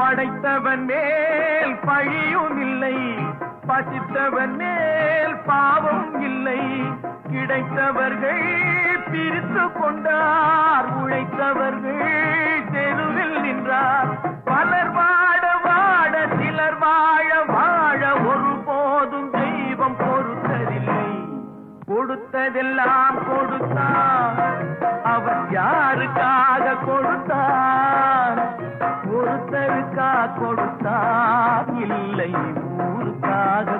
படைத்தவன் மேல் பழியும் இல்லை, பசித்தவன் மேல் பாவம் இல்லை. கிடைத்தவர்கள் பிரித்து கொண்டார், உழைத்தவர்கள் தெருவில் நின்றார். பலர் வாட வாட சிலர் வாழ வாழ ஒருபோதும் தெய்வம் பொறுத்ததில்லை. கொடுத்ததெல்லாம் கொடுத்தான், அவர் யாருக்காக கொடுத்தான்? ஒருத்தருக்காக கொடுத்தான், இல்லை ஊருக்காக